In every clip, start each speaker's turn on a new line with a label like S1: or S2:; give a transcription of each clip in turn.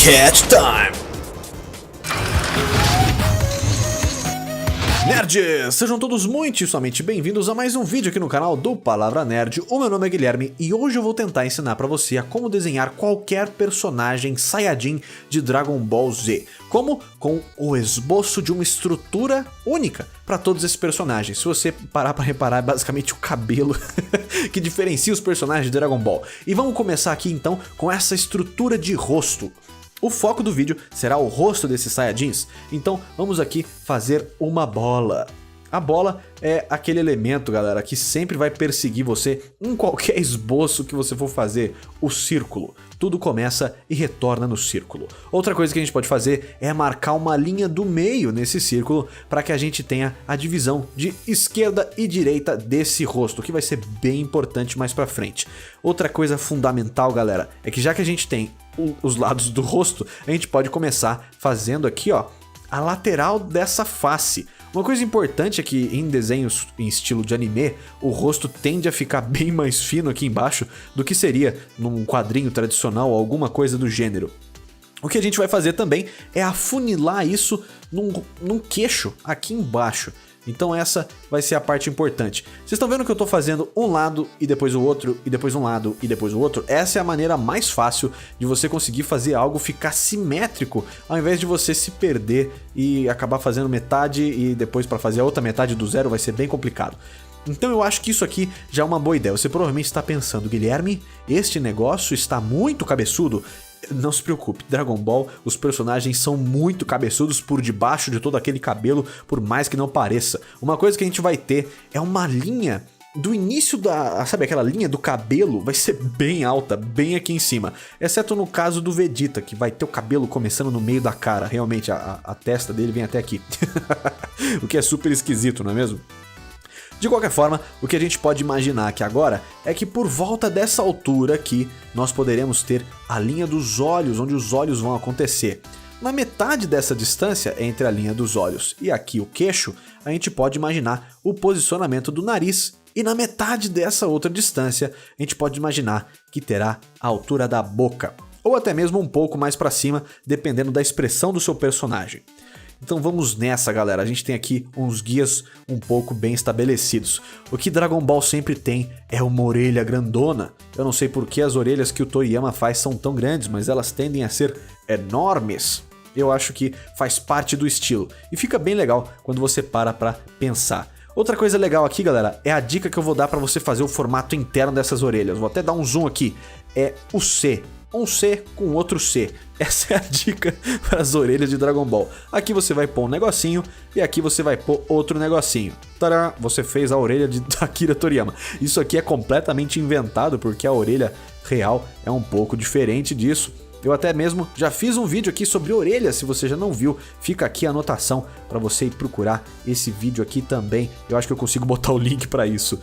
S1: Catch Time! Nerds, sejam todos muitíssimamente bem-vindos a mais um vídeo aqui no canal do Palavra Nerd. O meu nome é Guilherme e hoje eu vou tentar ensinar pra você a como desenhar qualquer personagem Saiyajin de Dragon Ball Z. Como? Com o esboço de uma estrutura única para todos esses personagens. Se você parar pra reparar, é basicamente o cabelo que diferencia os personagens de Dragon Ball. E vamos começar aqui então com essa estrutura de rosto. O foco do vídeo será o rosto desses Saiyajins, então vamos aqui fazer uma bola. A bola é aquele elemento, galera, que sempre vai perseguir você em qualquer esboço que você for fazer, o círculo. Tudo começa e retorna no círculo. Outra coisa que a gente pode fazer é marcar uma linha do meio nesse círculo para que a gente tenha a divisão de esquerda e direita desse rosto, que vai ser bem importante mais pra frente. Outra coisa fundamental, galera, é que já que a gente tem os lados do rosto, a gente pode começar fazendo aqui, ó, a lateral dessa face. Uma coisa importante é que em desenhos em estilo de anime, o rosto tende a ficar bem mais fino aqui embaixo do que seria num quadrinho tradicional ou alguma coisa do gênero. O que a gente vai fazer também é afunilar isso num queixo aqui embaixo. Então essa vai ser a parte importante. Vocês estão vendo que eu estou fazendo um lado e depois o outro, e depois um lado e depois o outro? Essa é a maneira mais fácil de você conseguir fazer algo ficar simétrico, ao invés de você se perder e acabar fazendo metade e depois para fazer a outra metade do zero vai ser bem complicado. Então eu acho que isso aqui já é uma boa ideia. Você provavelmente está pensando, Guilherme, este negócio está muito cabeçudo. Não se preocupe, Dragon Ball, os personagens são muito cabeçudos por debaixo de todo aquele cabelo, por mais que não pareça. Uma coisa que a gente vai ter é uma linha do início da... sabe aquela linha do cabelo? Vai ser bem alta, bem aqui em cima. Exceto no caso do Vegeta, que vai ter o cabelo começando no meio da cara. Realmente, a testa dele vem até aqui. O que é super esquisito, não é mesmo? De qualquer forma, o que a gente pode imaginar aqui agora é que por volta dessa altura aqui, nós poderemos ter a linha dos olhos, onde os olhos vão acontecer. Na metade dessa distância entre a linha dos olhos e aqui o queixo, a gente pode imaginar o posicionamento do nariz. E na metade dessa outra distância, a gente pode imaginar que terá a altura da boca. Ou até mesmo um pouco mais para cima, dependendo da expressão do seu personagem. Então vamos nessa, galera. A gente tem aqui uns guias um pouco bem estabelecidos. O que Dragon Ball sempre tem é uma orelha grandona. Eu não sei por que as orelhas que o Toriyama faz são tão grandes, mas elas tendem a ser enormes. Eu acho que faz parte do estilo. E fica bem legal quando você para pra pensar. Outra coisa legal aqui, galera, é a dica que eu vou dar pra você fazer o formato interno dessas orelhas. Vou até dar um zoom aqui. É o C. Um C com outro C. Essa é a dica para as orelhas de Dragon Ball. Aqui você vai pôr um negocinho e aqui você vai pôr outro negocinho. Tadã! Você fez a orelha de Akira Toriyama. Isso aqui é completamente inventado porque a orelha real é um pouco diferente disso. Eu até mesmo já fiz um vídeo aqui sobre orelhas, se você já não viu, fica aqui a anotação para você ir procurar esse vídeo aqui também. Eu acho que eu consigo botar o link para isso.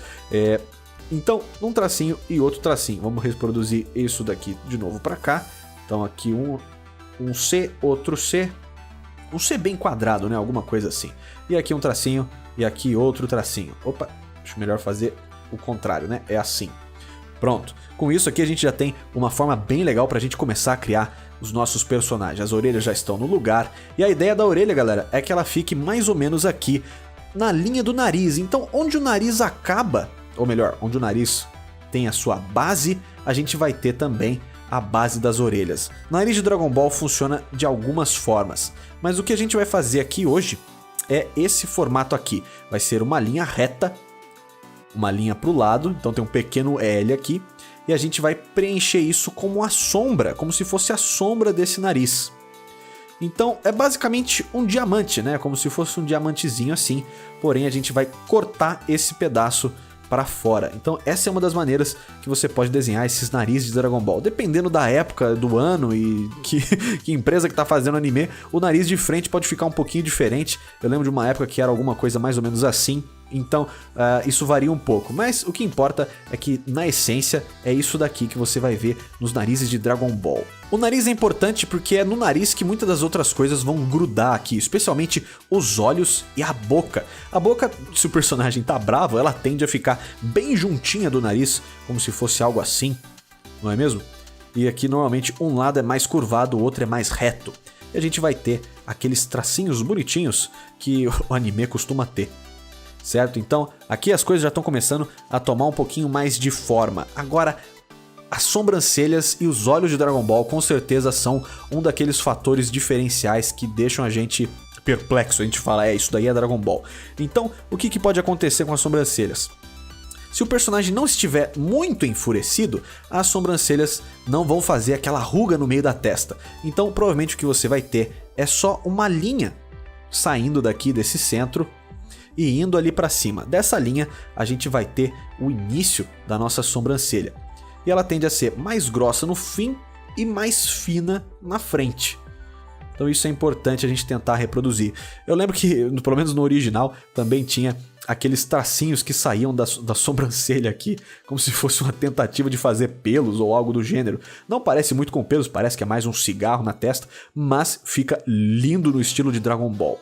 S1: Então, um tracinho e outro tracinho. Vamos reproduzir isso daqui de novo para cá. Então aqui um C, outro C. Um C bem quadrado, né? Alguma coisa assim. E aqui um tracinho e aqui outro tracinho. Opa, acho melhor fazer o contrário, né? É assim. Pronto. Com isso aqui a gente já tem uma forma bem legal pra gente começar a criar os nossos personagens. As orelhas já estão no lugar. E a ideia da orelha, galera, é que ela fique mais ou menos aqui na linha do nariz. Então, onde o nariz acaba... ou melhor, onde o nariz tem a sua base, a gente vai ter também a base das orelhas. O nariz de Dragon Ball funciona de algumas formas, mas o que a gente vai fazer aqui hoje é esse formato aqui. Vai ser uma linha reta, uma linha para o lado, então tem um pequeno L aqui, e a gente vai preencher isso como a sombra, como se fosse a sombra desse nariz. Então é basicamente um diamante, né? Como se fosse um diamantezinho assim, porém a gente vai cortar esse pedaço para fora. Então essa é uma das maneiras que você pode desenhar esses narizes de Dragon Ball. Dependendo da época do ano e que empresa que tá fazendo anime, o nariz de frente pode ficar um pouquinho diferente. Eu lembro de uma época que era alguma coisa mais ou menos assim. Então isso varia um pouco, mas o que importa é que na essência é isso daqui que você vai ver nos narizes de Dragon Ball. O nariz é importante porque é no nariz que muitas das outras coisas vão grudar aqui, especialmente os olhos e a boca. A boca, se o personagem tá bravo, ela tende a ficar bem juntinha do nariz, como se fosse algo assim, não é mesmo? e aqui normalmente um lado é mais curvado, o outro é mais reto. E a gente vai ter aqueles tracinhos bonitinhos que o anime costuma ter, certo? Então aqui as coisas já estão começando a tomar um pouquinho mais de forma. Agora, as sobrancelhas e os olhos de Dragon Ball com certeza são um daqueles fatores diferenciais que deixam a gente perplexo. A gente fala, isso daí é Dragon Ball. Então, o que pode acontecer com as sobrancelhas? Se o personagem não estiver muito enfurecido, as sobrancelhas não vão fazer aquela ruga no meio da testa. Então, provavelmente o que você vai ter é só uma linha saindo daqui desse centro e indo ali para cima. Dessa linha, a gente vai ter o início da nossa sobrancelha. E ela tende a ser mais grossa no fim e mais fina na frente. Então isso é importante a gente tentar reproduzir. Eu lembro que, pelo menos no original, também tinha aqueles tracinhos que saíam da sobrancelha aqui, como se fosse uma tentativa de fazer pelos ou algo do gênero. Não parece muito com pelos, parece que é mais um cigarro na testa, mas fica lindo no estilo de Dragon Ball.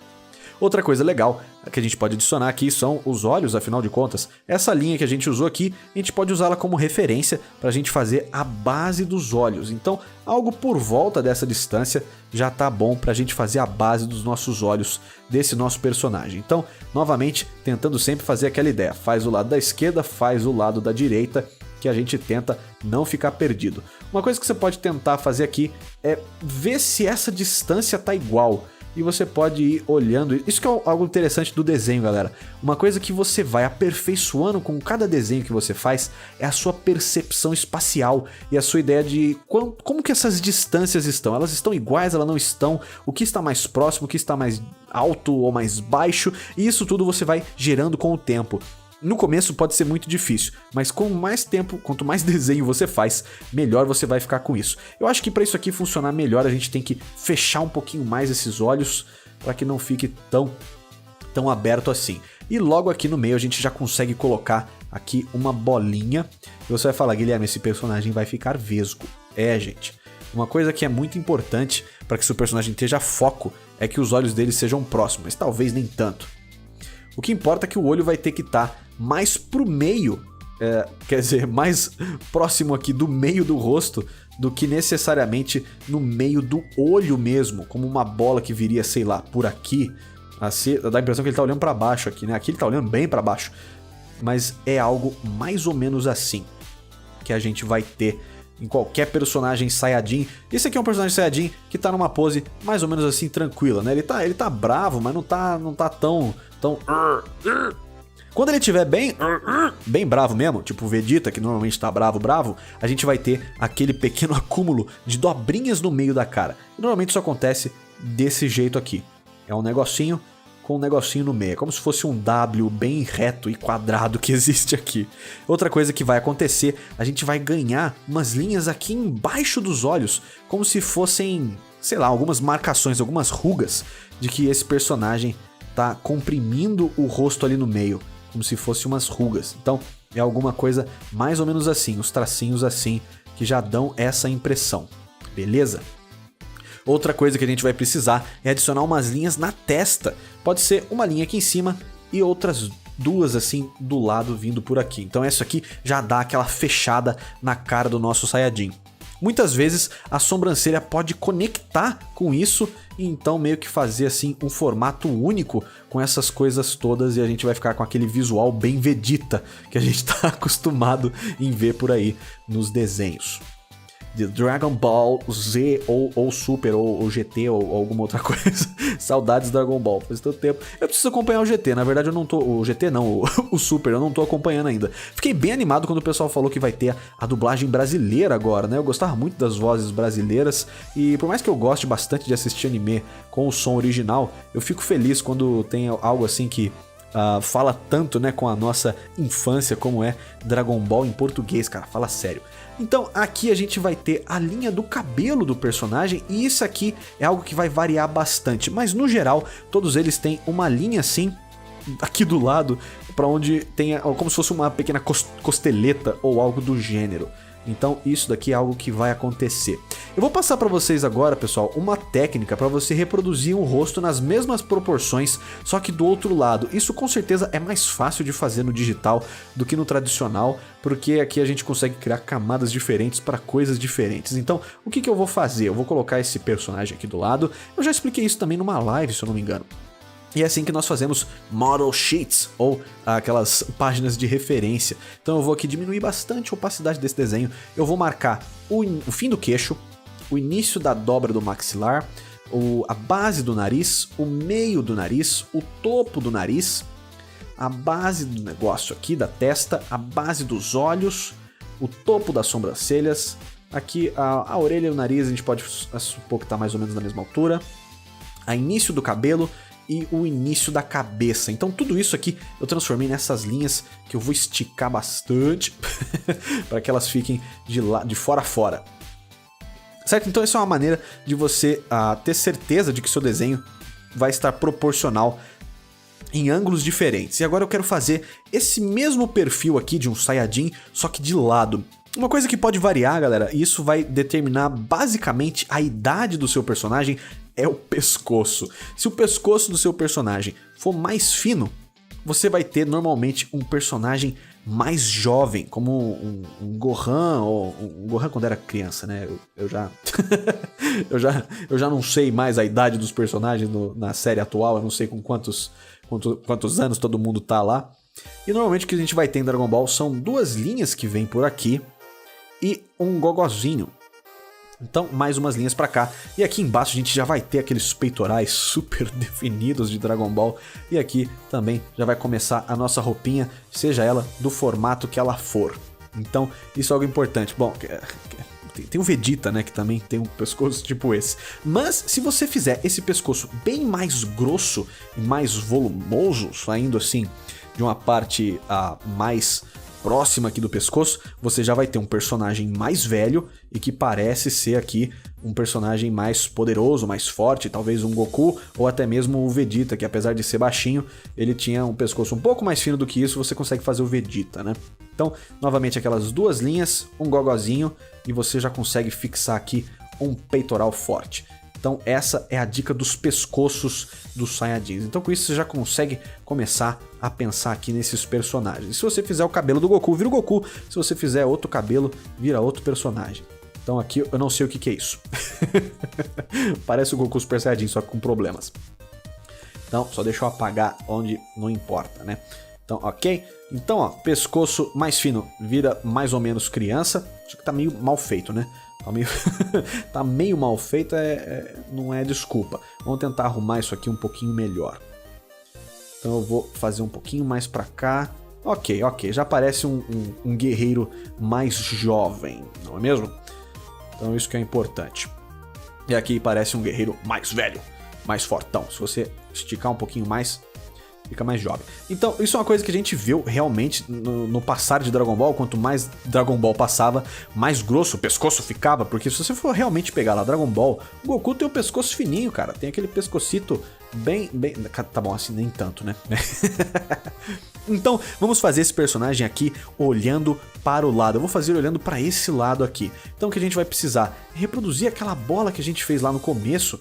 S1: Outra coisa legal que a gente pode adicionar aqui são os olhos, afinal de contas. Essa linha que a gente usou aqui, a gente pode usá-la como referência para a gente fazer a base dos olhos. Então, algo por volta dessa distância já tá bom para a gente fazer a base dos nossos olhos desse nosso personagem. Então, novamente, tentando sempre fazer aquela ideia. Faz o lado da esquerda, faz o lado da direita, que a gente tenta não ficar perdido. Uma coisa que você pode tentar fazer aqui é ver se essa distância tá igual. E você pode ir olhando, isso que é algo interessante do desenho, galera. Uma coisa que você vai aperfeiçoando com cada desenho que você faz é a sua percepção espacial e a sua ideia de como que essas distâncias estão. Elas estão iguais, elas não estão, o que está mais próximo, o que está mais alto ou mais baixo, e isso tudo você vai gerando com o tempo. No começo pode ser muito difícil, mas com mais tempo, quanto mais desenho você faz, melhor você vai ficar com isso. Eu acho que para isso aqui funcionar melhor, a gente tem que fechar um pouquinho mais esses olhos para que não fique tão aberto assim. E logo aqui no meio a gente já consegue colocar aqui uma bolinha. E você vai falar, Guilherme, esse personagem vai ficar vesgo. Gente. Uma coisa que é muito importante para que seu personagem esteja foco é que os olhos dele sejam próximos, mas talvez nem tanto. O que importa é que o olho vai ter que estar mais pro meio, quer dizer, mais próximo aqui do meio do rosto do que necessariamente no meio do olho mesmo, como uma bola que viria, sei lá, por aqui. Assim, dá a impressão que ele tá olhando para baixo aqui, né? Aqui ele tá olhando bem para baixo, mas é algo mais ou menos assim que a gente vai ter em qualquer personagem Saiyajin. Esse aqui é um personagem Saiyajin que tá numa pose mais ou menos assim tranquila, né? Ele tá bravo, mas não tá tão... Quando ele estiver bem bravo mesmo, tipo o Vegeta, que normalmente tá bravo, a gente vai ter aquele pequeno acúmulo de dobrinhas no meio da cara. E normalmente isso acontece desse jeito aqui. É um negocinho com um negocinho no meio. É como se fosse um W bem reto e quadrado que existe aqui. Outra coisa que vai acontecer, a gente vai ganhar umas linhas aqui embaixo dos olhos, como se fossem, sei lá, algumas marcações, algumas rugas de que esse personagem tá comprimindo o rosto ali no meio, como se fosse umas rugas. Então é alguma coisa mais ou menos assim, os tracinhos assim que já dão essa impressão, beleza? Outra coisa que a gente vai precisar é adicionar umas linhas na testa. Pode ser uma linha aqui em cima e outras duas assim do lado vindo por aqui. Então essa aqui já dá aquela fechada na cara do nosso Saiyajin. Muitas vezes a sobrancelha pode conectar com isso e então meio que fazer assim um formato único com essas coisas todas, e a gente vai ficar com aquele visual bem Vegeta que a gente tá acostumado em ver por aí nos desenhos de Dragon Ball Z ou Super ou GT ou alguma outra coisa. Saudades do Dragon Ball, faz tanto tempo. Eu preciso acompanhar o GT, na verdade eu não tô... O GT não, o Super, eu não tô acompanhando ainda. Fiquei bem animado quando o pessoal falou que vai ter a dublagem brasileira agora, né? Eu gostava muito das vozes brasileiras e por mais que eu goste bastante de assistir anime com o som original, eu fico feliz quando tem algo assim que... fala tanto, né, com a nossa infância como é Dragon Ball em português, cara, fala sério. Então aqui a gente vai ter a linha do cabelo do personagem e isso aqui é algo que vai variar bastante, mas no geral todos eles têm uma linha assim aqui do lado para onde tem como se fosse uma pequena costeleta ou algo do gênero. Então isso daqui é algo que vai acontecer. Eu vou passar para vocês agora, pessoal, uma técnica para você reproduzir um rosto nas mesmas proporções, só que do outro lado. Isso com certeza é mais fácil de fazer no digital do que no tradicional, porque aqui a gente consegue criar camadas diferentes para coisas diferentes. Então, o que eu vou fazer? Eu vou colocar esse personagem aqui do lado. Eu já expliquei isso também numa live, se eu não me engano. E é assim que nós fazemos model sheets, ou aquelas páginas de referência. Então eu vou aqui diminuir bastante a opacidade desse desenho. Eu vou marcar o fim do queixo, o início da dobra do maxilar, a base do nariz, o meio do nariz, o topo do nariz, a base do negócio aqui da testa, a base dos olhos, o topo das sobrancelhas, aqui a orelha e o nariz a gente pode supor que está mais ou menos na mesma altura, a início do cabelo e o início da cabeça. Então tudo isso aqui eu transformei nessas linhas que eu vou esticar bastante para que elas fiquem de fora a fora. Certo? Então essa é uma maneira de você ter certeza de que seu desenho vai estar proporcional em ângulos diferentes. E agora eu quero fazer esse mesmo perfil aqui de um Saiyajin, só que de lado. Uma coisa que pode variar, galera, e isso vai determinar basicamente a idade do seu personagem, é o pescoço. Se o pescoço do seu personagem for mais fino, você vai ter normalmente um personagem mais jovem, como um Gohan, ou um Gohan quando era criança, né? Eu já eu já não sei mais a idade dos personagens na série atual, eu não sei com quantos anos todo mundo tá lá. E normalmente o que a gente vai ter em Dragon Ball são duas linhas que vêm por aqui e um gogozinho. Então, mais umas linhas pra cá. E aqui embaixo a gente já vai ter aqueles peitorais super definidos de Dragon Ball. E aqui também já vai começar a nossa roupinha, seja ela do formato que ela for. Então, isso é algo importante. Bom, tem o Vegeta, né, que também tem um pescoço tipo esse. Mas, se você fizer esse pescoço bem mais grosso e mais volumoso, saindo assim de uma parte mais próxima aqui do pescoço, você já vai ter um personagem mais velho e que parece ser aqui um personagem mais poderoso, mais forte, talvez um Goku ou até mesmo o Vegeta, que apesar de ser baixinho, ele tinha um pescoço um pouco mais fino do que isso, você consegue fazer o Vegeta, né? Então, novamente aquelas duas linhas, um gogozinho e você já consegue fixar aqui um peitoral forte. Então essa é a dica dos pescoços dos Saiyajins. Então com isso você já consegue começar a pensar aqui nesses personagens. Se você fizer o cabelo do Goku, vira o Goku. Se você fizer outro cabelo, vira outro personagem. Então aqui eu não sei o que é isso. Parece o Goku Super Saiyajin, só que com problemas. Então só deixa eu apagar onde não importa, né? Então, ok? Então, ó, pescoço mais fino vira mais ou menos criança. Acho que tá meio mal feito, né? Tá meio mal feito, não é desculpa. Vamos tentar arrumar isso aqui um pouquinho melhor. Então eu vou fazer um pouquinho mais pra cá. Ok, já parece um guerreiro mais jovem, não é mesmo? Então isso que é importante. E aqui parece um guerreiro mais velho, mais fortão. Se você esticar um pouquinho mais, fica mais jovem. Então, isso é uma coisa que a gente viu realmente no passar de Dragon Ball. Quanto mais Dragon Ball passava, mais grosso o pescoço ficava. Porque se você for realmente pegar lá Dragon Ball, o Goku tem o pescoço fininho, cara. Tem aquele pescocito bem... Tá bom, assim nem tanto, né? Então, vamos fazer esse personagem aqui olhando para o lado. Eu vou fazer ele olhando para esse lado aqui. Então, o que a gente vai precisar? Reproduzir aquela bola que a gente fez lá no começo.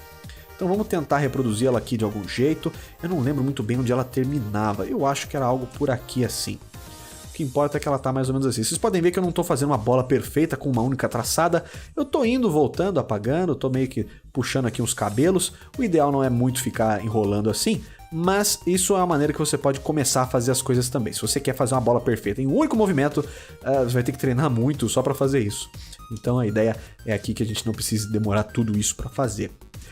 S1: Então vamos tentar reproduzir ela aqui de algum jeito. Eu não lembro muito bem onde ela terminava. Eu acho que era algo por aqui assim. O que importa é que ela tá mais ou menos assim. Vocês podem ver que eu não tô fazendo uma bola perfeita com uma única traçada. Eu tô indo, voltando, apagando. Tô meio que puxando aqui uns cabelos. O ideal não é muito ficar enrolando assim. Mas isso é uma maneira que você pode começar a fazer as coisas também. Se você quer fazer uma bola perfeita em um único movimento, você vai ter que treinar muito só para fazer isso. Então a ideia é aqui que a gente não precise demorar tudo isso para fazer.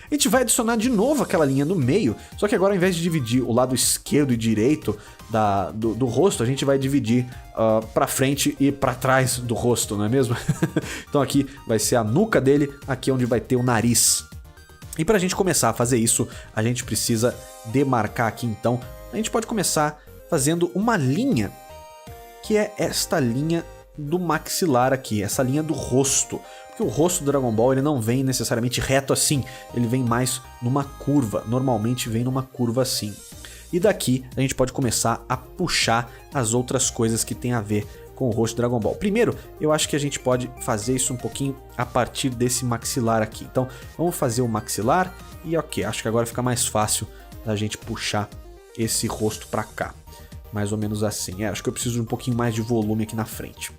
S1: A gente vai adicionar de novo aquela linha no meio, só que agora ao invés de dividir o lado esquerdo e direito do rosto, a gente vai dividir para frente e para trás do rosto, não é mesmo? Então aqui vai ser a nuca dele, aqui é onde vai ter o nariz. E para a gente começar a fazer isso, a gente precisa demarcar aqui então. A gente pode começar fazendo uma linha, que é esta linha do maxilar aqui, essa linha do rosto. Porque o rosto do Dragon Ball ele não vem necessariamente reto assim, ele vem mais numa curva, normalmente vem numa curva assim. E daqui a gente pode começar a puxar as outras coisas que tem a ver com o rosto de Dragon Ball. Primeiro, eu acho que a gente pode fazer isso um pouquinho a partir desse maxilar aqui. Então, vamos fazer o maxilar e ok, acho que agora fica mais fácil da gente puxar esse rosto pra cá. Mais ou menos assim. Acho que eu preciso de um pouquinho mais de volume aqui na frente.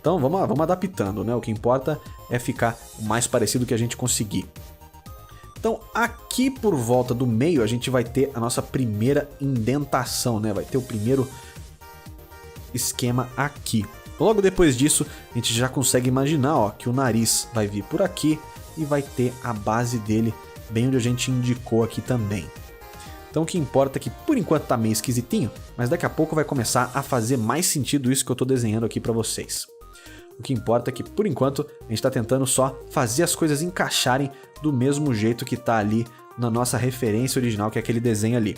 S1: Então, vamos adaptando, né? O que importa é ficar o mais parecido que a gente conseguir. Então, aqui por volta do meio, a gente vai ter a nossa primeira indentação, né? Vai ter o primeiro esquema aqui. Logo depois disso, a gente já consegue imaginar, ó, que o nariz vai vir por aqui e vai ter a base dele bem onde a gente indicou aqui também. Então o que importa é que por enquanto tá meio esquisitinho, mas daqui a pouco vai começar a fazer mais sentido isso que eu tô desenhando aqui pra vocês. O que importa é que, por enquanto, a gente está tentando só fazer as coisas encaixarem do mesmo jeito que está ali na nossa referência original, que é aquele desenho ali.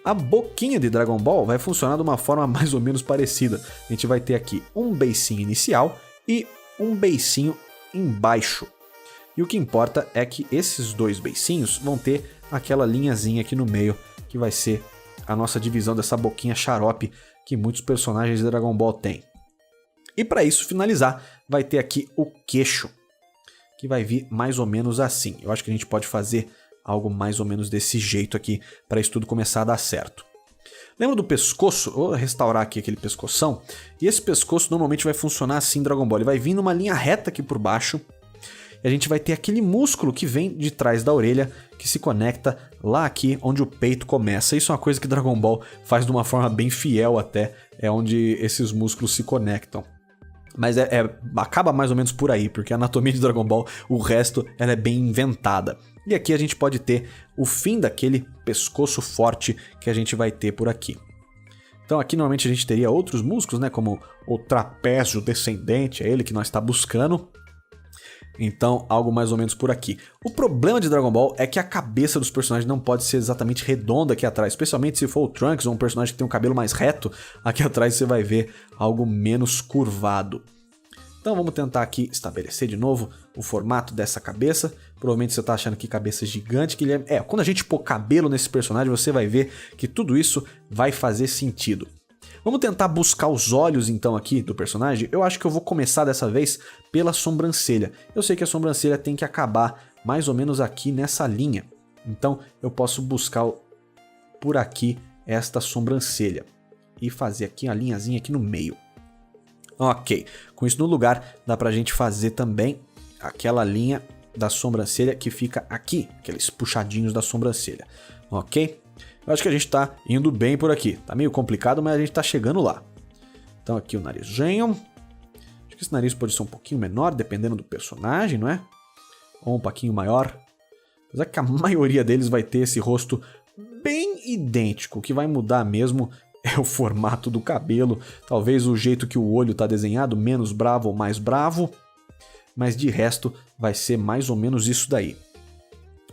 S1: A boquinha de Dragon Ball vai funcionar de uma forma mais ou menos parecida. A gente vai ter aqui um beicinho inicial e um beicinho embaixo. E o que importa é que esses dois beicinhos vão ter aquela linhazinha aqui no meio, que vai ser a nossa divisão dessa boquinha xarope que muitos personagens de Dragon Ball têm. E para isso finalizar, vai ter aqui o queixo, que vai vir mais ou menos assim. Eu acho que a gente pode fazer algo mais ou menos desse jeito aqui, para isso tudo começar a dar certo. Lembra do pescoço? Vou restaurar aqui aquele pescoção. E esse pescoço normalmente vai funcionar assim em Dragon Ball. Ele vai vir numa linha reta aqui por baixo. E a gente vai ter aquele músculo que vem de trás da orelha, que se conecta lá aqui onde o peito começa. Isso é uma coisa que Dragon Ball faz de uma forma bem fiel até. É onde esses músculos se conectam. Mas acaba mais ou menos por aí, porque a anatomia de Dragon Ball, o resto, ela é bem inventada. E aqui a gente pode ter o fim daquele pescoço forte que a gente vai ter por aqui. Então aqui normalmente a gente teria outros músculos, né, como o trapézio descendente, é ele que nós está buscando. Então, algo mais ou menos por aqui. O problema de Dragon Ball é que a cabeça dos personagens não pode ser exatamente redonda aqui atrás. Especialmente se for o Trunks ou um personagem que tem um cabelo mais reto. Aqui atrás você vai ver algo menos curvado. Então vamos tentar aqui estabelecer de novo o formato dessa cabeça. Provavelmente você está achando que cabeça gigante, Guilherme. Quando a gente pôr cabelo nesse personagem, você vai ver que tudo isso vai fazer sentido. Vamos tentar buscar os olhos então aqui do personagem. Eu acho que eu vou começar dessa vez pela sobrancelha. Eu sei que a sobrancelha tem que acabar mais ou menos aqui nessa linha. Então eu posso buscar por aqui esta sobrancelha e fazer aqui a linhazinha aqui no meio. Ok, com isso no lugar dá pra gente fazer também aquela linha da sobrancelha que fica aqui, aqueles puxadinhos da sobrancelha. Ok? Eu acho que a gente tá indo bem por aqui. Tá meio complicado, mas a gente tá chegando lá. Então aqui o narizinho. Acho que esse nariz pode ser um pouquinho menor, dependendo do personagem, não é? Ou um pouquinho maior. Apesar que a maioria deles vai ter esse rosto bem idêntico. O que vai mudar mesmo é o formato do cabelo. Talvez o jeito que o olho tá desenhado, menos bravo ou mais bravo. Mas de resto vai ser mais ou menos isso daí.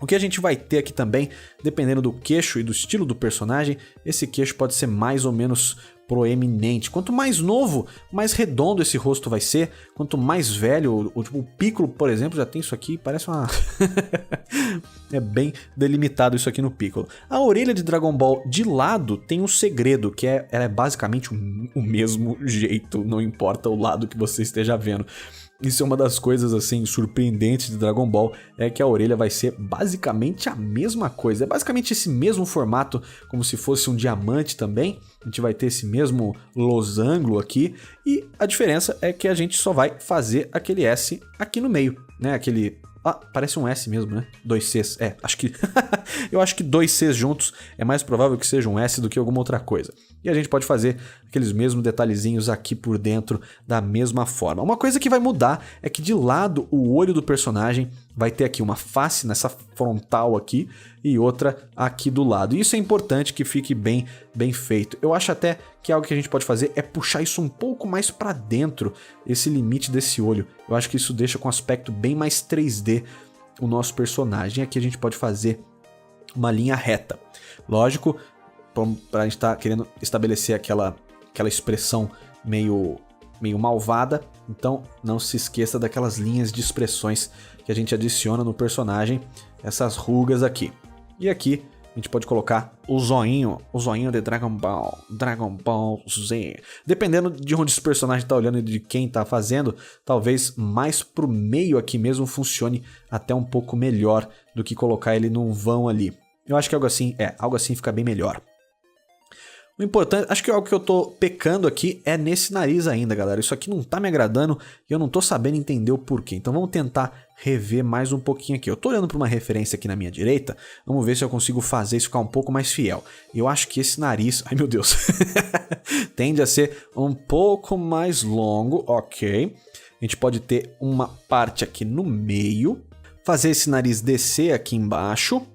S1: O que a gente vai ter aqui também, dependendo do queixo e do estilo do personagem, esse queixo pode ser mais ou menos proeminente. Quanto mais novo, mais redondo esse rosto vai ser. Quanto mais velho, o Piccolo, por exemplo, já tem isso aqui, parece uma... É bem delimitado isso aqui no Piccolo. A orelha de Dragon Ball de lado tem um segredo, que ela é basicamente o mesmo jeito, não importa o lado que você esteja vendo. Isso é uma das coisas assim surpreendentes de Dragon Ball, é que a orelha vai ser basicamente a mesma coisa. É basicamente esse mesmo formato, como se fosse um diamante também. A gente vai ter esse mesmo losango aqui. E a diferença é que a gente só vai fazer aquele S aqui no meio, né? Aquele... parece um S mesmo, né? 2 Cs. Acho que... Eu acho que 2 Cs juntos é mais provável que seja um S do que alguma outra coisa. E a gente pode fazer aqueles mesmos detalhezinhos aqui por dentro da mesma forma. Uma coisa que vai mudar é que de lado o olho do personagem vai ter aqui uma face nessa frontal aqui e outra aqui do lado. E isso é importante que fique bem feito. Eu acho até que algo que a gente pode fazer é puxar isso um pouco mais para dentro, esse limite desse olho. Eu acho que isso deixa com um aspecto bem mais 3D o nosso personagem. Aqui a gente pode fazer uma linha reta. Lógico, para a gente estar querendo estabelecer aquela expressão meio malvada, então não se esqueça daquelas linhas de expressões que a gente adiciona no personagem, essas rugas aqui. E aqui A gente pode colocar o zoinho de Dragon Ball Z. Dependendo de onde esse personagem tá olhando e de quem tá fazendo, talvez mais pro meio aqui mesmo funcione até um pouco melhor do que colocar ele num vão ali. Eu acho que algo assim fica bem melhor. O importante, acho que algo que eu tô pecando aqui é nesse nariz ainda, galera. Isso aqui não tá me agradando e eu não tô sabendo entender o porquê. Então vamos tentar rever mais um pouquinho aqui. Eu tô olhando para uma referência aqui na minha direita. Vamos ver se eu consigo fazer isso ficar um pouco mais fiel. Eu acho que esse nariz... Ai, meu Deus. Tende a ser um pouco mais longo. Ok. A gente pode ter uma parte aqui no meio. Fazer esse nariz descer aqui embaixo.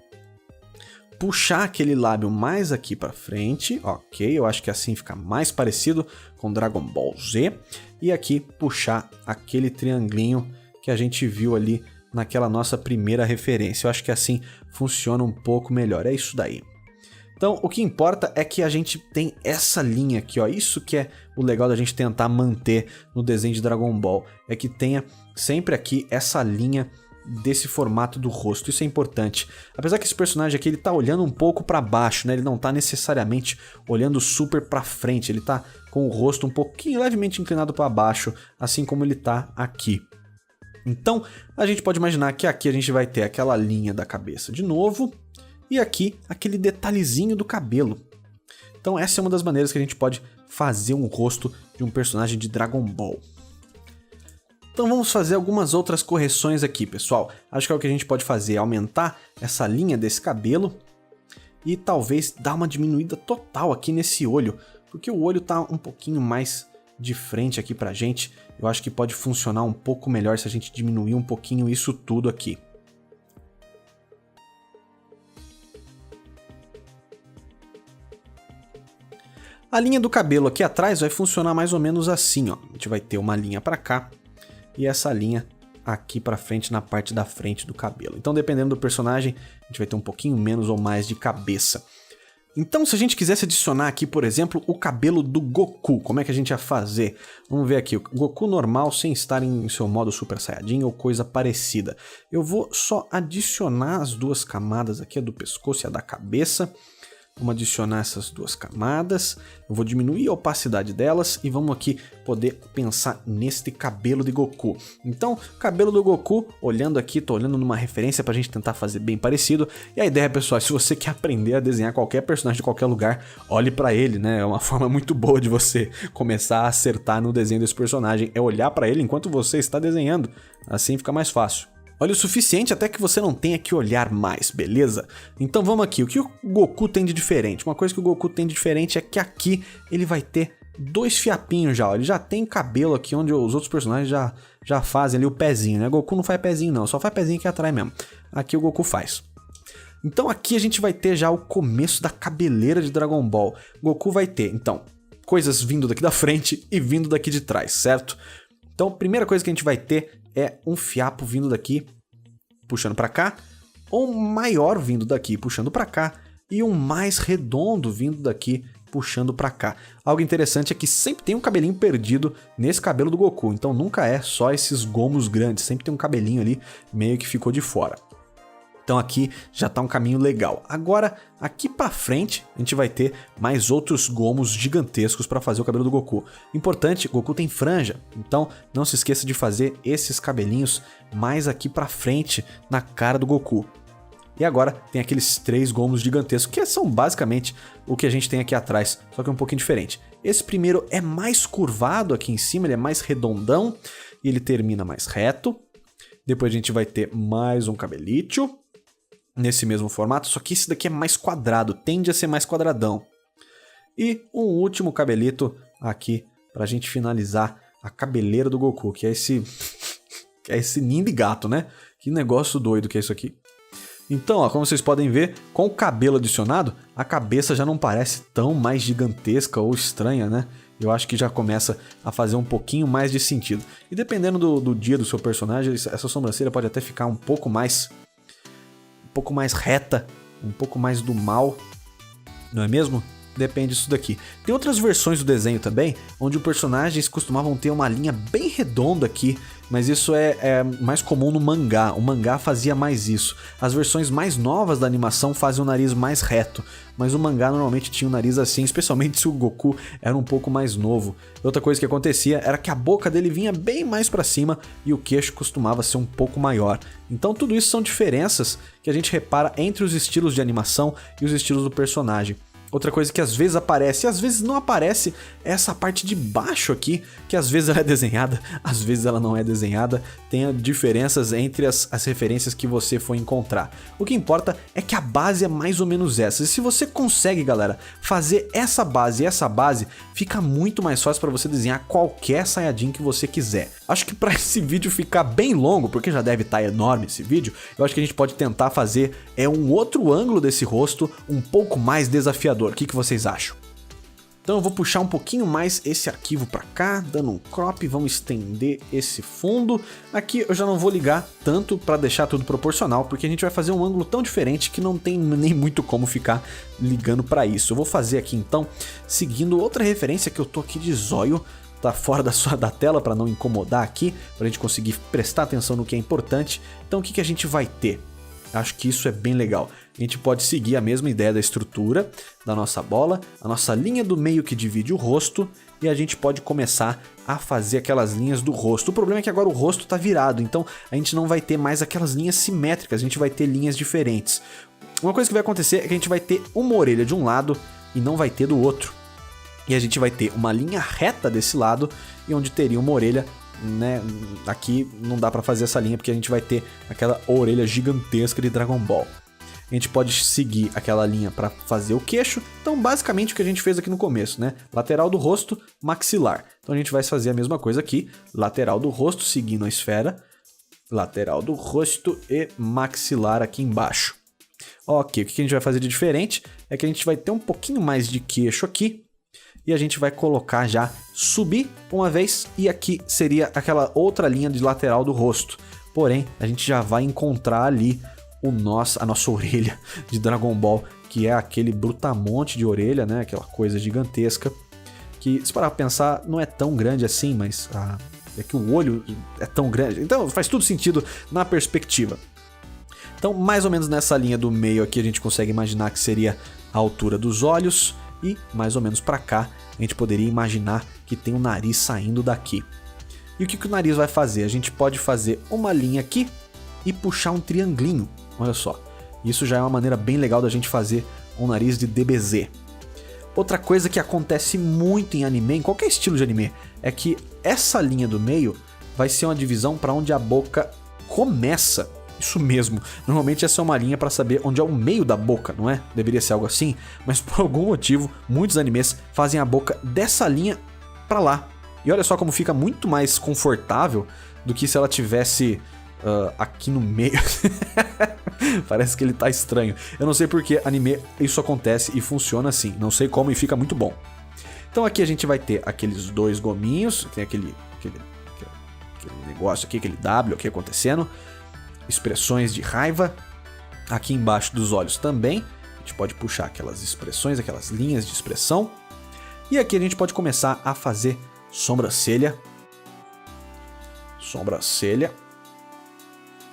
S1: Puxar aquele lábio mais aqui pra frente, ok, eu acho que assim fica mais parecido com Dragon Ball Z. E aqui puxar aquele triangulinho que a gente viu ali naquela nossa primeira referência. Eu acho que assim funciona um pouco melhor, é isso daí. Então o que importa é que a gente tem essa linha aqui, ó. Isso que é o legal da gente tentar manter no desenho de Dragon Ball, é que tenha sempre aqui essa linha desse formato do rosto, isso é importante. Apesar que esse personagem aqui ele tá olhando um pouco para baixo, né? Ele não tá necessariamente olhando super para frente, ele tá com o rosto um pouquinho levemente inclinado para baixo, assim como ele tá aqui. Então, a gente pode imaginar que aqui a gente vai ter aquela linha da cabeça de novo e aqui aquele detalhezinho do cabelo. Então, essa é uma das maneiras que a gente pode fazer um rosto de um personagem de Dragon Ball. Então vamos fazer algumas outras correções aqui, pessoal. Acho que é o que a gente pode fazer é aumentar essa linha desse cabelo e talvez dar uma diminuída total aqui nesse olho, porque o olho tá um pouquinho mais de frente aqui pra gente. Eu acho que pode funcionar um pouco melhor se a gente diminuir um pouquinho isso tudo aqui. A linha do cabelo aqui atrás vai funcionar mais ou menos assim, ó. A gente vai ter uma linha pra cá e essa linha aqui pra frente na parte da frente do cabelo. Então, dependendo do personagem, a gente vai ter um pouquinho menos ou mais de cabeça. Então, se a gente quisesse adicionar aqui, por exemplo, o cabelo do Goku, como é que a gente ia fazer? Vamos ver aqui, o Goku normal sem estar em seu modo Super Saiyajin ou coisa parecida. Eu vou só adicionar as duas camadas aqui, a do pescoço e a da cabeça. Vamos adicionar essas duas camadas, eu vou diminuir a opacidade delas e vamos aqui poder pensar neste cabelo de Goku. Então, cabelo do Goku, olhando aqui, tô olhando numa referência pra gente tentar fazer bem parecido. E a ideia, pessoal, é se você quer aprender a desenhar qualquer personagem de qualquer lugar, olhe pra ele, né? É uma forma muito boa de você começar a acertar no desenho desse personagem, é olhar pra ele enquanto você está desenhando, assim fica mais fácil. Olha o suficiente até que você não tenha que olhar mais, beleza? Então vamos aqui, o que o Goku tem de diferente? Uma coisa que o Goku tem de diferente é que aqui ele vai ter dois fiapinhos já, ó. Ele já tem cabelo aqui onde os outros personagens já fazem ali o pezinho, né? Goku não faz pezinho não, só faz pezinho aqui atrás mesmo. Aqui o Goku faz. Então aqui a gente vai ter já o começo da cabeleira de Dragon Ball. Goku vai ter, então, coisas vindo daqui da frente e vindo daqui de trás, certo? Então a primeira coisa que a gente vai ter é um fiapo vindo daqui, puxando para cá, ou um maior vindo daqui, puxando para cá, e um mais redondo vindo daqui, puxando para cá. Algo interessante é que sempre tem um cabelinho perdido nesse cabelo do Goku, então nunca é só esses gomos grandes, sempre tem um cabelinho ali meio que ficou de fora. Então aqui já tá um caminho legal. Agora, aqui pra frente, a gente vai ter mais outros gomos gigantescos para fazer o cabelo do Goku. Importante, Goku tem franja, então não se esqueça de fazer esses cabelinhos mais aqui pra frente na cara do Goku. E agora tem aqueles 3 gomos gigantescos, que são basicamente o que a gente tem aqui atrás, só que é um pouquinho diferente. Esse primeiro é mais curvado aqui em cima, ele é mais redondão e ele termina mais reto. Depois a gente vai ter mais um cabelito nesse mesmo formato, só que esse daqui é mais quadrado, tende a ser mais quadradão. E um último cabelito aqui pra gente finalizar a cabeleira do Goku, que é esse ninho de gato, né? Que negócio doido que é isso aqui. Então, ó, como vocês podem ver, com o cabelo adicionado, a cabeça já não parece tão mais gigantesca ou estranha, né? Eu acho que já começa a fazer um pouquinho mais de sentido. E dependendo do dia do seu personagem, essa sobrancelha pode até ficar um pouco mais reta, um pouco mais do mal, não é mesmo? Depende disso daqui. Tem outras versões do desenho também, onde os personagens costumavam ter uma linha bem redonda aqui mas isso é mais comum no mangá. O mangá fazia mais isso. As versões mais novas da animação fazem o nariz mais reto, mas o mangá normalmente tinha o nariz assim, especialmente se o Goku era um pouco mais novo. Outra coisa que acontecia era que a boca dele vinha bem mais pra cima e o queixo costumava ser um pouco maior. Então tudo isso são diferenças que a gente repara entre os estilos de animação e os estilos do personagem. Outra coisa que às vezes aparece e às vezes não aparece é essa parte de baixo aqui, que às vezes ela é desenhada, às vezes ela não é desenhada, tem diferenças entre as referências que você for encontrar. O que importa é que a base é mais ou menos essa, e se você consegue, galera, fazer essa base e essa base, fica muito mais fácil para você desenhar qualquer Saiyajin que você quiser. Acho que para esse vídeo ficar bem longo, porque já deve estar enorme esse vídeo, eu acho que a gente pode tentar fazer um outro ângulo desse rosto um pouco mais desafiador. O que vocês acham? Então eu vou puxar um pouquinho mais esse arquivo para cá, dando um crop, vamos estender esse fundo. Aqui eu já não vou ligar tanto para deixar tudo proporcional, porque a gente vai fazer um ângulo tão diferente que não tem nem muito como ficar ligando para isso. Eu vou fazer aqui então, seguindo outra referência que eu tô aqui de zóio, tá fora da tela para não incomodar aqui, para a gente conseguir prestar atenção no que é importante. Então o que a gente vai ter? Acho que isso é bem legal. A gente pode seguir a mesma ideia da estrutura da nossa bola, a nossa linha do meio que divide o rosto, e a gente pode começar a fazer aquelas linhas do rosto. O problema é que agora o rosto está virado, então a gente não vai ter mais aquelas linhas simétricas, a gente vai ter linhas diferentes. Uma coisa que vai acontecer é que a gente vai ter uma orelha de um lado e não vai ter do outro. E a gente vai ter uma linha reta desse lado e onde teria uma orelha, né? Aqui não dá pra fazer essa linha porque a gente vai ter aquela orelha gigantesca de Dragon Ball. A gente pode seguir aquela linha para fazer o queixo. Então basicamente o que a gente fez aqui no começo, né? Lateral do rosto, maxilar. Então a gente vai fazer a mesma coisa aqui, lateral do rosto seguindo a esfera, lateral do rosto e maxilar aqui embaixo. Ok, o que a gente vai fazer de diferente é que a gente vai ter um pouquinho mais de queixo aqui. E a gente vai colocar já, subir uma vez, e aqui seria aquela outra linha de lateral do rosto. Porém, a gente já vai encontrar ali a nossa orelha de Dragon Ball, que é aquele brutamonte de orelha, né? Aquela coisa gigantesca, que se parar pra pensar, não é tão grande assim, mas é que o olho é tão grande. Então faz tudo sentido na perspectiva. Então, mais ou menos nessa linha do meio aqui, a gente consegue imaginar que seria a altura dos olhos. E mais ou menos para cá a gente poderia imaginar que tem um nariz saindo daqui. E o que o nariz vai fazer? A gente pode fazer uma linha aqui e puxar um triangulinho. Olha só, isso já é uma maneira bem legal da gente fazer um nariz de DBZ. Outra coisa que acontece muito em anime, em qualquer estilo de anime, é que essa linha do meio vai ser uma divisão para onde a boca começa. Isso mesmo, normalmente essa é uma linha para saber onde é o meio da boca, não é? Deveria ser algo assim, mas por algum motivo muitos animes fazem a boca dessa linha para lá. E olha só como fica muito mais confortável do que se ela tivesse aqui no meio. Parece que ele tá estranho. Eu não sei porque anime isso acontece e funciona assim, não sei como e fica muito bom. Então aqui a gente vai ter aqueles dois gominhos, tem aquele negócio aqui, aquele W aqui acontecendo. Expressões de raiva, aqui embaixo dos olhos também, a gente pode puxar aquelas expressões, aquelas linhas de expressão, e aqui a gente pode começar a fazer sobrancelha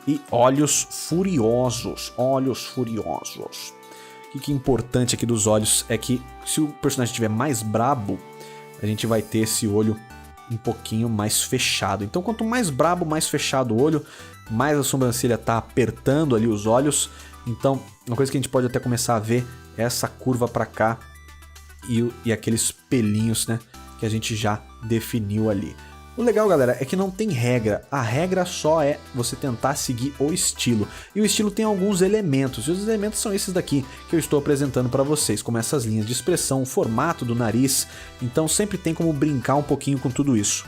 S1: e olhos furiosos, O que é importante aqui dos olhos é que se o personagem estiver mais brabo, a gente vai ter esse olho um pouquinho mais fechado. Então quanto mais brabo, mais fechado o olho, mais a sobrancelha tá apertando ali os olhos. Então uma coisa que a gente pode até começar a ver é essa curva para cá e aqueles pelinhos, né, que a gente já definiu ali. O legal, galera, é que não tem regra. A regra só é você tentar seguir o estilo. E o estilo tem alguns elementos. E os elementos são esses daqui que eu estou apresentando para vocês, como essas linhas de expressão, o formato do nariz. Então sempre tem como brincar um pouquinho com tudo isso.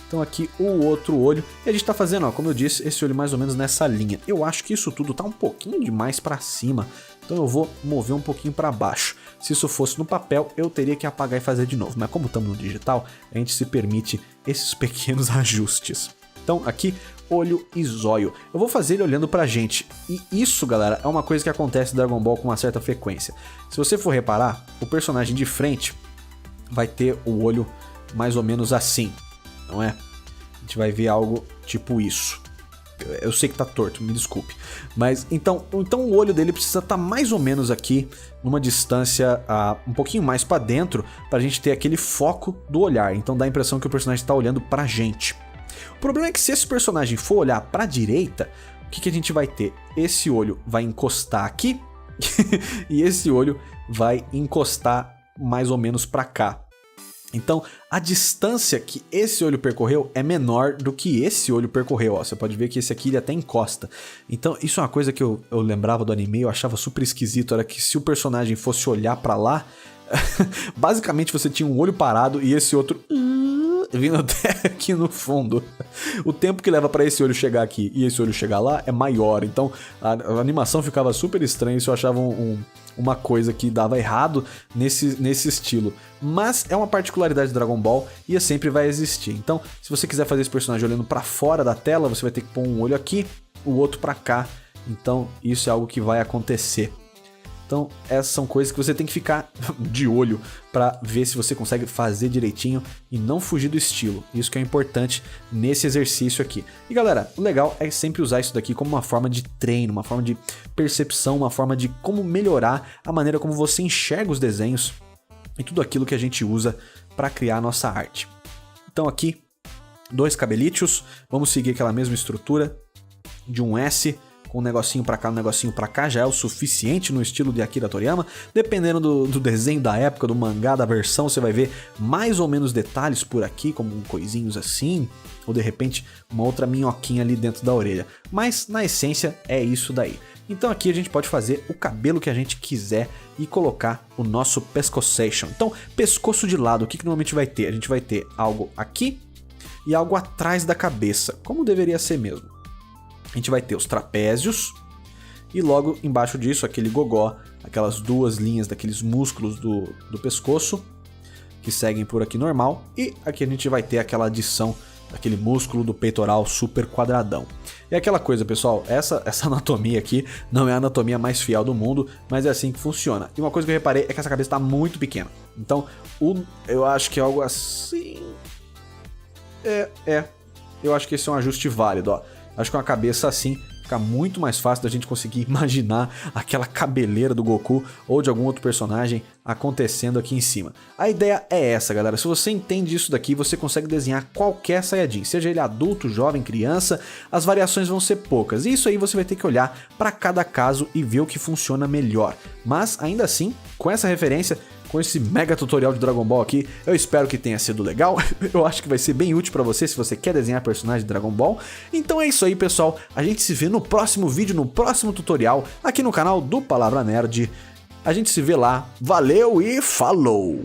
S1: Então aqui o outro olho. E a gente tá fazendo, ó, como eu disse, esse olho mais ou menos nessa linha. Eu acho que isso tudo tá um pouquinho demais para cima. Então eu vou mover um pouquinho para baixo. Se isso fosse no papel, eu teria que apagar e fazer de novo. Mas como estamos no digital, a gente se permite esses pequenos ajustes. Então aqui, olho e zóio. Eu vou fazer ele olhando pra gente. E isso, galera, é uma coisa que acontece em Dragon Ball com uma certa frequência. Se você for reparar, o personagem de frente vai ter o olho mais ou menos assim, não é? gente vai ver algo tipo isso. Eu sei que tá torto, me desculpe. Mas então o olho dele precisa estar mais ou menos aqui, numa distância um pouquinho mais pra dentro, pra gente ter aquele foco do olhar. Então dá a impressão que o personagem tá olhando pra gente. O problema é que se esse personagem for olhar pra direita, o que a gente vai ter? Esse olho vai encostar aqui e esse olho vai encostar mais ou menos pra cá. Então, a distância que esse olho percorreu é menor do que esse olho percorreu. Ó, você pode ver que esse aqui ele até encosta. Então, isso é uma coisa que eu lembrava do anime, eu achava super esquisito. Era que se o personagem fosse olhar pra lá, basicamente você tinha um olho parado e esse outro vindo até aqui no fundo. O tempo que leva pra esse olho chegar aqui e esse olho chegar lá é maior. Então, a animação ficava super estranha. Isso eu achava uma coisa que dava errado nesse estilo. Mas é uma particularidade de Dragon Ball e sempre vai existir. Então, se você quiser fazer esse personagem olhando pra fora da tela, você vai ter que pôr um olho aqui, o outro pra cá. Então, isso é algo que vai acontecer. Então, essas são coisas que você tem que ficar de olho pra ver se você consegue fazer direitinho e não fugir do estilo. Isso que é importante nesse exercício aqui. E galera, o legal é sempre usar isso daqui como uma forma de treino, uma forma de percepção, uma forma de como melhorar a maneira como você enxerga os desenhos e tudo aquilo que a gente usa para criar a nossa arte. Então aqui, 2 cabelitos, vamos seguir aquela mesma estrutura de um S, com um negocinho pra cá, um negocinho pra cá, já é o suficiente no estilo de Akira Toriyama. Dependendo do desenho da época, do mangá, da versão, você vai ver mais ou menos detalhes por aqui, como coisinhos assim, ou de repente uma outra minhoquinha ali dentro da orelha. Mas na essência é isso daí. Então aqui a gente pode fazer o cabelo que a gente quiser e colocar o nosso pescoçation. Então, pescoço de lado, o que normalmente vai ter? A gente vai ter algo aqui e algo atrás da cabeça, como deveria ser mesmo. A gente vai ter os trapézios e logo embaixo disso aquele gogó, aquelas 2 linhas daqueles músculos do pescoço que seguem por aqui normal, e aqui a gente vai ter aquela adição daquele músculo do peitoral super quadradão. E aquela coisa, pessoal, essa anatomia aqui não é a anatomia mais fiel do mundo, mas é assim que funciona. E uma coisa que eu reparei é que essa cabeça está muito pequena. Então, eu acho que é algo assim... Eu acho que esse é um ajuste válido, ó. Acho que uma cabeça assim fica muito mais fácil da gente conseguir imaginar aquela cabeleira do Goku ou de algum outro personagem acontecendo aqui em cima. A ideia é essa, galera. Se você entende isso daqui, você consegue desenhar qualquer Saiyajin, seja ele adulto, jovem, criança, as variações vão ser poucas. E isso aí você vai ter que olhar para cada caso e ver o que funciona melhor. Mas ainda assim, com essa referência, com esse mega tutorial de Dragon Ball aqui, eu espero que tenha sido legal. Eu acho que vai ser bem útil pra você se você quer desenhar personagem de Dragon Ball. Então é isso aí, pessoal. A gente se vê no próximo vídeo, no próximo tutorial, aqui no canal do Palavra Nerd. A gente se vê lá. Valeu e falou!